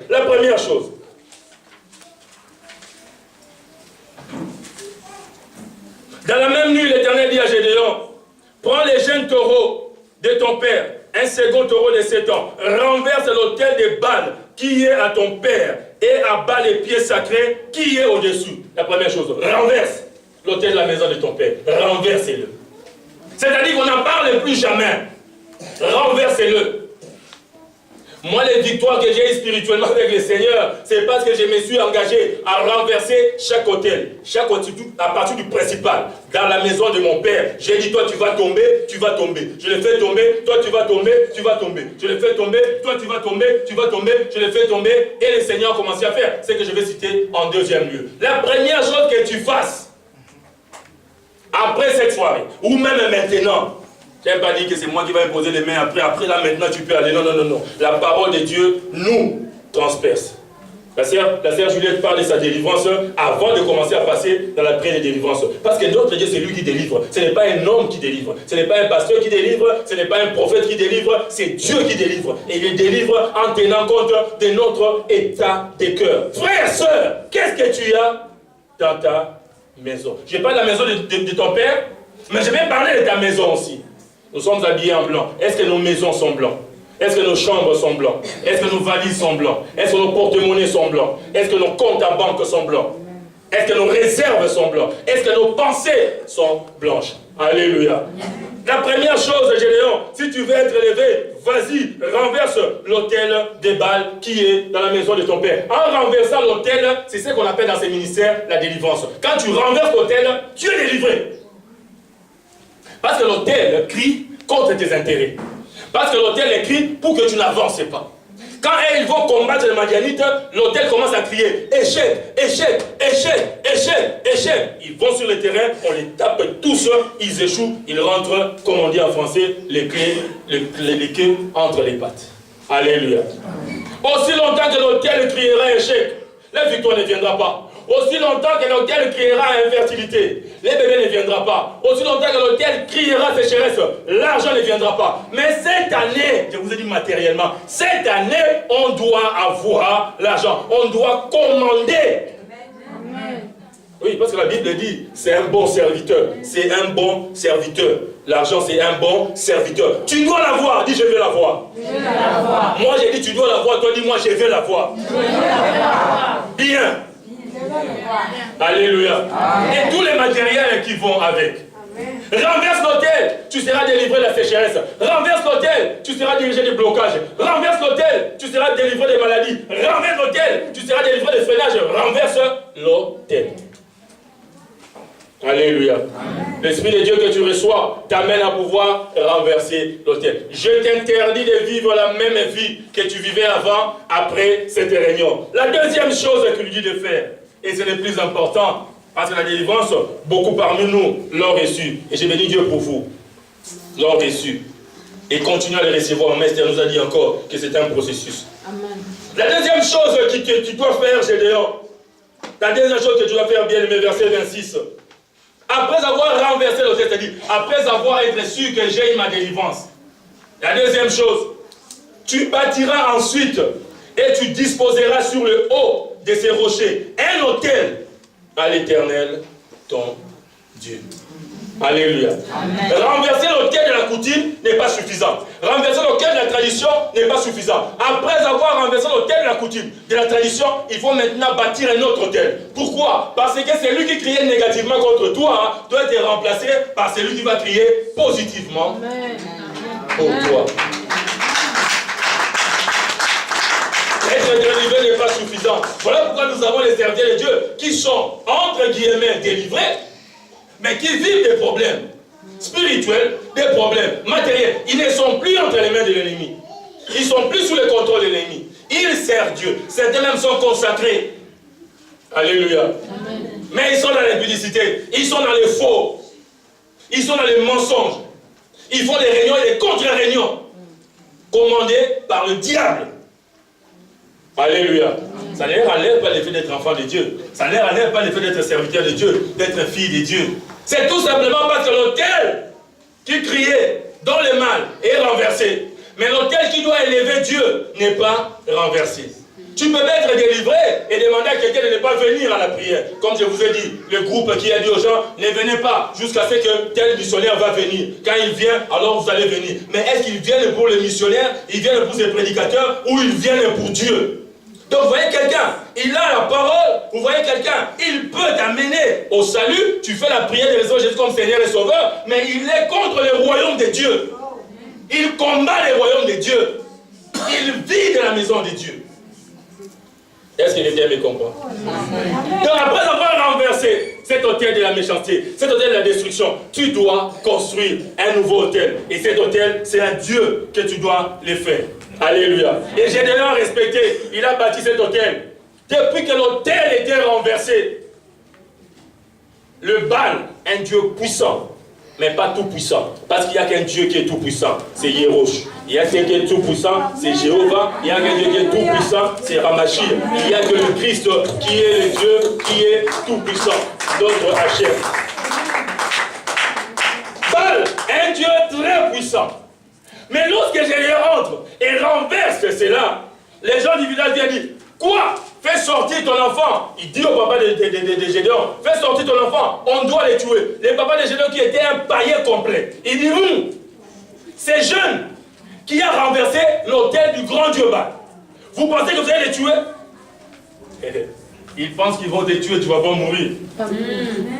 La première chose. Dans la même nuit, l'Éternel dit à Gédéon, prends les jeunes taureaux de ton père, un second taureau de 7 ans, renverse l'autel de Baal qui est à ton père et abat les pieds sacrés qui est au-dessus. La première chose, renverse l'autel de la maison de ton père, renverse-le. C'est-à-dire qu'on n'en parle plus jamais. Renversez-le. Moi, les victoires que j'ai eues spirituellement avec le Seigneur, c'est parce que je me suis engagé à renverser chaque autel, à partir du principal. Dans la maison de mon père, j'ai dit, toi tu vas tomber, tu vas tomber. Je le fais tomber, toi tu vas tomber, tu vas tomber. Je le fais tomber, toi tu vas tomber, tu vas tomber. Je le fais tomber. Et le Seigneur a commencé à faire ce que je vais citer en deuxième lieu. La première chose que tu fasses, après cette soirée, ou même maintenant, je n'aime pas dire que c'est moi qui vais imposer les mains après là maintenant tu peux aller. Non, non, non, non. La parole de Dieu nous transperce. La sœur Juliette parle de sa délivrance avant de commencer à passer dans la prière de délivrance. Parce que notre Dieu, c'est lui qui délivre. Ce n'est pas un homme qui délivre. Ce n'est pas un pasteur qui délivre. Ce n'est pas un prophète qui délivre. C'est Dieu qui délivre. Et il délivre en tenant compte de notre état de cœur. Frère, sœur, qu'est-ce que tu as dans ta maison? Je parle de la maison de ton père, mais je vais parler de ta maison aussi. Nous sommes habillés en blanc. Est-ce que nos maisons sont blancs? Est-ce que nos chambres sont blancs? Est-ce que nos valises sont blancs? Est-ce que nos porte-monnaies sont blancs? Est-ce que nos comptes à banque sont blancs? Est-ce que nos réserves sont blancs? Est-ce que nos pensées sont blanches? Alléluia. La première chose, Gédéon, si tu veux être élevé, vas-y, renverse l'autel des Baal qui est dans la maison de ton père. En renversant l'autel, c'est ce qu'on appelle dans ces ministères la délivrance. Quand tu renverses l'autel, tu es délivré. Parce que l'autel crie contre tes intérêts. Parce que l'autel crie pour que tu n'avances pas. Quand ils vont combattre les Madianites, l'autel commence à crier échec, échec, échec, échec, échec. Ils vont sur le terrain, on les tape tous, ils échouent, ils rentrent, comme on dit en français, les queues entre les pattes. Alléluia. Aussi longtemps que l'autel criera échec, la victoire ne viendra pas. Aussi longtemps que l'autel criera infertilité, les bébés ne viendront pas. Aussi longtemps que l'autel criera sécheresse, l'argent ne viendra pas. Mais cette année, je vous ai dit matériellement, cette année, on doit avoir l'argent. On doit commander. Amen. Oui, parce que la Bible dit, c'est un bon serviteur. C'est un bon serviteur. L'argent, c'est un bon serviteur. Tu dois l'avoir. Dis, je veux l'avoir. Moi, j'ai dit, tu dois l'avoir. Toi, dis, moi, je veux l'avoir. Bien. Alléluia. Amen. Et tous les matériels qui vont avec. Amen. Renverse l'autel, tu seras délivré de la sécheresse. Renverse l'autel, tu seras dirigé du blocage. Renverse l'autel, tu seras délivré des maladies. Renverse l'autel, tu seras délivré des freinages. Renverse l'autel. Alléluia. L'Esprit de Dieu que tu reçois t'amène à pouvoir renverser l'autel. Je t'interdis de vivre la même vie que tu vivais avant, après cette réunion. La deuxième chose qu'il dit de faire, et c'est le plus important, parce que la délivrance, beaucoup parmi nous l'ont reçu. Et je bénis Dieu pour vous. L'ont reçu. Et continuez à le recevoir. Mais Esther nous a dit encore que c'est un processus. Amen. La deuxième chose que tu dois faire, Gédéon, la deuxième chose que tu dois faire, bien aimé, verset 26. Après avoir renversé l'autel, c'est-à-dire après avoir été sûr que j'ai eu ma délivrance. La deuxième chose, tu bâtiras ensuite et tu disposeras sur le haut de ces rochers un autel à l'Éternel, ton Dieu. Alléluia. Amen. Renverser l'autel de la coutume n'est pas suffisant. Renverser l'autel de la tradition n'est pas suffisant. Après avoir renversé l'autel de la coutume, de la tradition, il faut maintenant bâtir un autre autel. Pourquoi? Parce que celui qui criait négativement contre toi doit être remplacé par celui qui va crier positivement pour toi. Être délivré n'est pas suffisant. Voilà pourquoi nous avons les serviteurs de Dieu qui sont, entre guillemets, délivrés, mais qui vivent des problèmes spirituels, des problèmes matériels. Ils ne sont plus entre les mains de l'ennemi. Ils ne sont plus sous le contrôle de l'ennemi. Ils servent Dieu. Certains même sont consacrés. Alléluia. Amen. Mais ils sont dans l'impudicité. Ils sont dans les faux. Ils sont dans les mensonges. Ils font des réunions et des contre-réunions commandées par le diable. Alléluia. Ça ne leur enlève pas l'effet d'être enfant de Dieu. Ça ne leur enlève pas l'effet d'être serviteur de Dieu, d'être fille de Dieu. C'est tout simplement parce que l'autel qui criait dans le mal est renversé. Mais l'autel qui doit élever Dieu n'est pas renversé. Tu peux être délivré et demander à quelqu'un de ne pas venir à la prière. Comme je vous ai dit, le groupe qui a dit aux gens, ne venez pas jusqu'à ce que tel missionnaire va venir. Quand il vient, alors vous allez venir. Mais est-ce qu'ils viennent pour les missionnaires, ils viennent pour ces prédicateurs ou ils viennent pour Dieu? Donc vous voyez quelqu'un, il a la parole, vous voyez quelqu'un, il peut t'amener au salut, tu fais la prière de recevoir Jésus comme Seigneur et Sauveur, mais il est contre le royaume de Dieu. Il combat le royaume de Dieu. Il vit de la maison de Dieu. Est-ce que les bien me comprennent? Donc après avoir renversé cet hôtel de la méchanceté, cet hôtel de la destruction, tu dois construire un nouveau hôtel. Et cet hôtel, c'est à Dieu que tu dois le faire. Alléluia. Et Gédéon a respecté, il a bâti cet hôtel. Depuis que l'hôtel était renversé, le Baal, un Dieu puissant, mais pas tout puissant. Parce qu'il n'y a qu'un Dieu qui est tout puissant, c'est Yerosh. Il y a quelqu'un qui est tout puissant, c'est Jéhovah. Il y a quelqu'un qui est tout puissant, c'est Ramachir. Il n'y a que le Christ qui est le Dieu qui est tout puissant. Notre Hachem. Baal, un Dieu très puissant. Mais lorsque Gédéon entre et renverse cela, les gens du village viennent dire, quoi? Fais sortir ton enfant. Il dit au papa de Gédéon, fais sortir ton enfant, on doit les tuer. Le papa de Gédéon qui était un païen complet, il dit, ces jeunes qui a renversé l'autel du grand Dieu Baal, vous pensez que vous allez les tuer? Ils pensent qu'ils vont te tuer, tu ne vas pas mourir.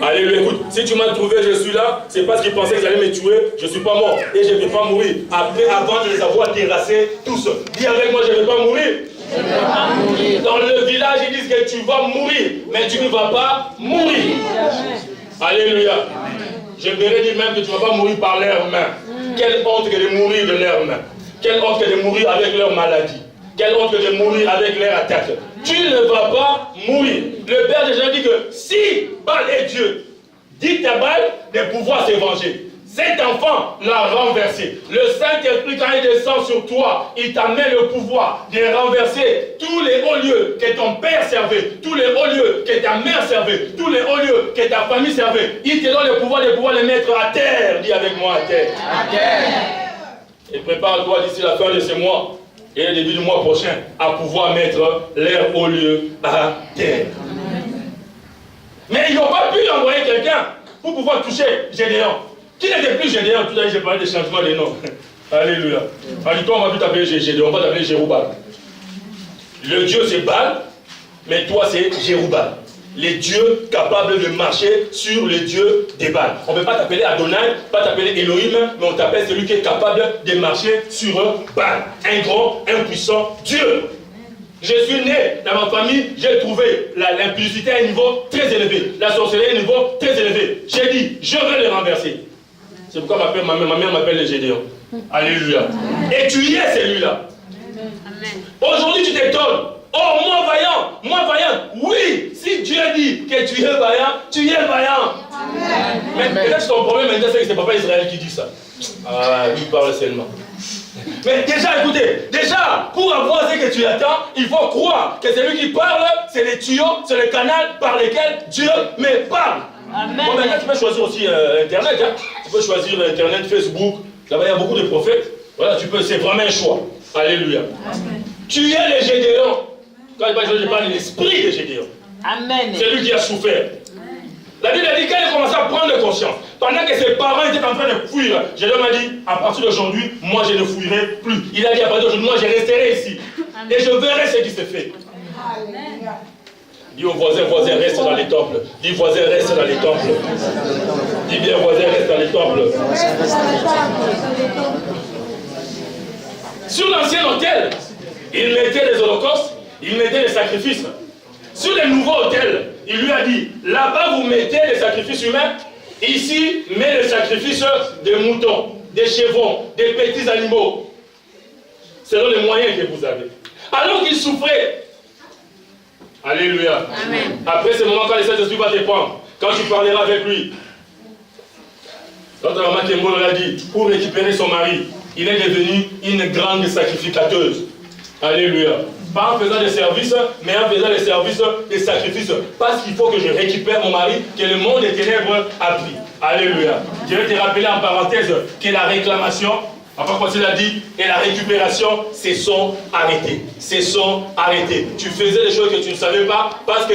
Allez, écoute, si tu m'as trouvé, je suis là, c'est parce qu'ils pensaient qu'ils allaient me tuer, je ne suis pas mort et je ne vais pas mourir. Après, avant de les avoir terrassés, tous, dis avec moi, je ne vais pas mourir. Je ne vais pas mourir. Dans le village, ils disent que tu vas mourir, mais tu ne vas pas mourir. Alléluia. Je verrai dire même que tu ne vas pas mourir par leurs mains. Quelle honte que de mourir de leurs mains. Quelle honte que de mourir avec leur maladie. Quelle honte que de mourir avec leur attaque. Tu ne vas pas mourir. Le Père de Jésus dit que si Baal est Dieu, dites à Baal de pouvoir se venger. Cet enfant l'a renversé. Le Saint-Esprit, quand il descend sur toi, il t'amène le pouvoir de renverser tous les hauts lieux que ton père servait, tous les hauts lieux que ta mère servait, tous les hauts lieux que ta famille servait. Il te donne le pouvoir de pouvoir les mettre à terre. Dis avec moi, à terre. À terre. Et prépare-toi d'ici la fin de ce mois et le début du mois prochain à pouvoir mettre leurs hauts lieux à terre. Mais ils n'ont pas pu envoyer quelqu'un pour pouvoir toucher Gédéon. Qui n'était plus Gédéon? Tout à l'heure, j'ai parlé de changement de nom. Alléluia. Alors, toi, on va plus t'appeler Gédéon, on va t'appeler Jéroubal. Le Dieu, c'est Baal, mais toi, c'est Jéroubal. Les dieux capables de marcher sur les dieux des Baal. On ne peut pas t'appeler Adonai, pas t'appeler Elohim, mais on t'appelle celui qui est capable de marcher sur Baal. Un grand, un puissant Dieu. Je suis né dans ma famille, j'ai trouvé l'impudicité à un niveau très élevé, la sorcellerie à un niveau très élevé. J'ai dit, je vais le renverser. C'est pourquoi ma mère m'appelle le Gédéon. Alléluia. Et tu y es celui-là. Aujourd'hui, tu t'étonnes. Oh, moi vaillant. Oui, si Dieu dit que tu es vaillant, tu es vaillant. Amen. Mais peut-être ton problème maintenant, c'est que c'est papa Israël qui dit ça. Ah, lui parle seulement. Mais déjà, écoutez, pour avoir ce que tu attends, il faut croire que celui qui parle, c'est les tuyaux, c'est le canal par lequel Dieu me parle. Amen. Bon, maintenant, tu peux choisir aussi Internet. Hein. Tu peux choisir Internet, Facebook. Là-bas, il y a beaucoup de prophètes. Voilà, c'est vraiment un choix. Alléluia. Amen. Tu es le Gédéon. Quand je parle de l'esprit de Gédéon. Amen. C'est lui qui a souffert. La Bible a dit quand il a commencé à prendre conscience, pendant que ses parents étaient en train de fuir, Gédéon m'a dit, à partir d'aujourd'hui, moi je ne fuirai plus. Il a dit à partir d'aujourd'hui, moi je resterai ici. Amen. Et je verrai ce qui se fait. Amen. Dis au voisin, reste dans les temples. Dis voisin, reste dans les temples. Dis bien voisin, reste dans les temples. Sur l'ancien autel, il mettait les holocaustes, il mettait les sacrifices. Sur les nouveaux hôtels, il lui a dit, là-bas vous mettez les sacrifices humains, ici, met les sacrifices de moutons, des chevrons, des petits animaux, selon les moyens que vous avez. Alors qu'il souffrait, alléluia. Amen. Après ce moment, quand le Saint-Esprit va te prendre, quand tu parleras avec lui, notre maman Kembo l'a dit, pour récupérer son mari, il est devenu une grande sacrificateuse. Alléluia. Pas en faisant des services, mais en faisant des services, des sacrifices. Parce qu'il faut que je récupère mon mari, que le monde des ténèbres a pris. Alléluia. Je vais te rappeler en parenthèse que la réclamation Après, quand il a dit, et la récupération, c'est sont arrêtés. C'est sont arrêtés. Tu faisais des choses que tu ne savais pas parce que